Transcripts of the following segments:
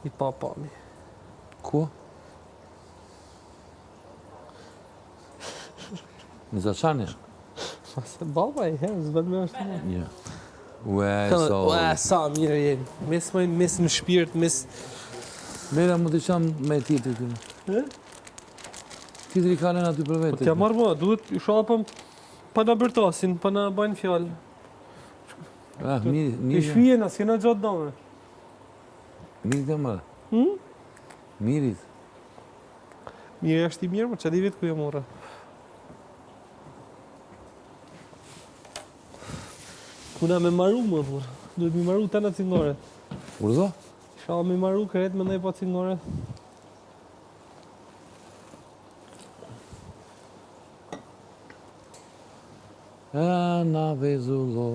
I papami. Ku? Në Zaçani? Se baba I herë, zbet me është më. Ja. Ue, Sa mirë jeni. Mes në shpirt, mes... Mera më të qamë me titri të. Titri ka lënë aty për Po vete. t'ja marrë më, duhet i shapëm pa na bërtasin, pa na bajnë fjallë. I Mirë. shvijen, as kena gjatë dame. Mirë të mërë. Mirit. Mirë është I mirë, më që di vitë ku jo mora. Kuna me maru më, por. Duhet mi maru të në cingore. Urdo? Sha me maru kërret me ndaj pa cingore. Na vezullo.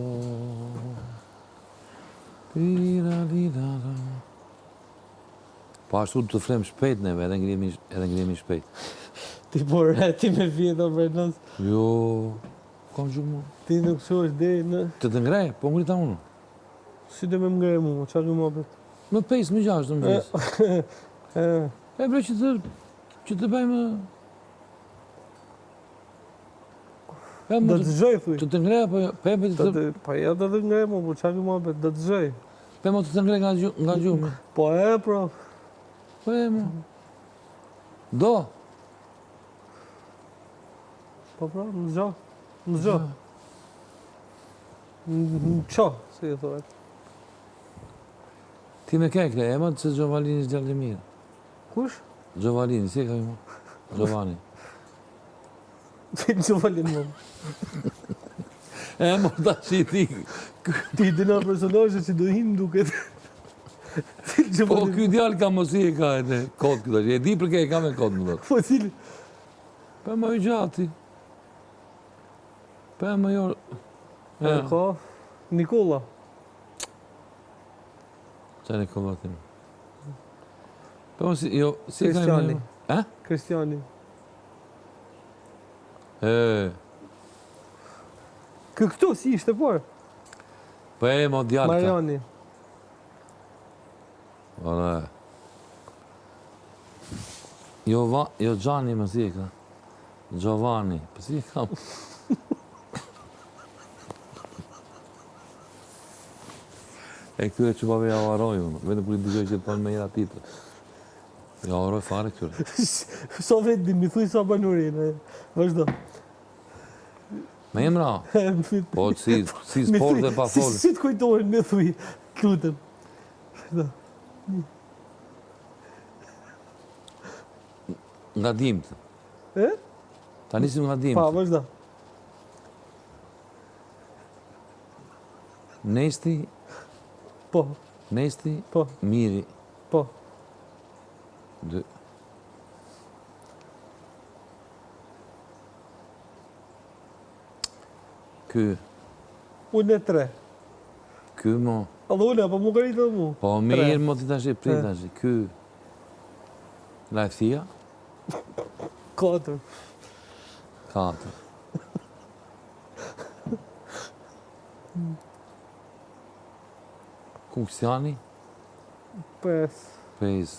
Po ashtu të frem shpejt neve, edhe ngrimi shpejt. Ti por ti me vjetë o Bernaz. Jo, kam gjumë. Ti nuk që është deri në... Të ngrej, po ngrita unë. Si dhe me më ngrej mu, qa kjo më apet? Më 5, më 6, më 6. E bre që të bëjmë... Do të zhoj, thuj. Të të ngrej, po Pa ja do të ngrej mu, po qa kjo më apet? Do të zhoj. Pe më të të ngrej nga gjumë. Po pra. Po më. Do. Po pra, në zho. Në zho. Në qo, si e thohet. Ti me kekle, e më të se Gjovalini është gjallë mirë. Kush? Gjovalini, si e ka i më? Gjovani. Ti Gjovalin më. E më ta që ti... Ti dina personazhe që do hinë duket. Po, kjo djallë ka mësi e ka e kodë këta që. E di përke e ka me kodë më dhëtë. Po, cili? Për më i gjati. Për më jo... E ka? Nikola. Qa Nikola tim? Për më si... Jo, si e ka Kristiani. E? Kristiani. Këtu, si ishte por? Po e më djallë ka. Mariani. Ore. Jo Gjani më si e ka. Gjovani. Për si e kam. E këtyre që pave ja avaroj unë. Vete për i ndëgjoj që të panë me jera titër. Ja avaroj fare këtyre. So vetë di, mi thuj sa banurin. Vazhdo. Me emra. Po si sport dhe pa folë. Si të kujtojnë me thuj, klutëm. Nga dimët. E? Ta nisim nga Pa, dimët. vazhdo. Nesti, Po, po, miri. po. Dë. Ky. Unë e 3. Ky mo. Allë unë, apo mu gëritë dhe mu? Po mirë mo të tash e prit tash. Ky. Lajfësia. 4. 4. Kuksiani. 5. 5.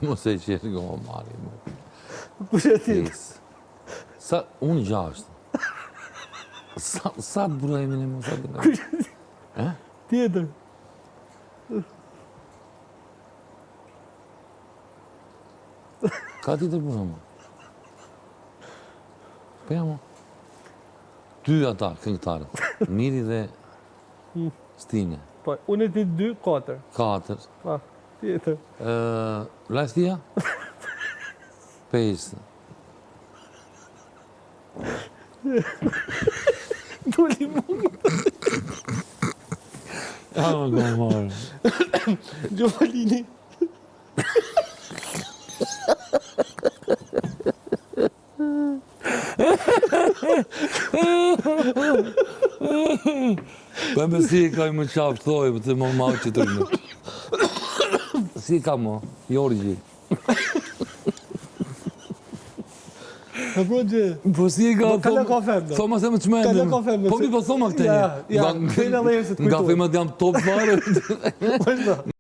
Mos e qërë go mari. Kush e ti? 5. Sa, unë 6. Sa të burajmin e mos atë nga? Kush e ti? Tjetër. Ka ti të burajmin? Pëja mo. 2 ata, këngëtarët. Miri dhe Stine. Po, unë e ti 2, 4. 4. Pa, tjetër. Lajfësia? 5. Doli mungë. Ja, më go marë. Gjovalini. Po me si e ka i më qafë thoi, për të më ma që të rëmë. Si ka mo, Jorgji. E bro gjë. Po si ka... Kalla kafe, do. Thoma se më të shmendëm. Kalla kafe, do. Po mi po thoma këtë. Ja, kejna dhe jesë të Nga kujtu. filmat jam top fare.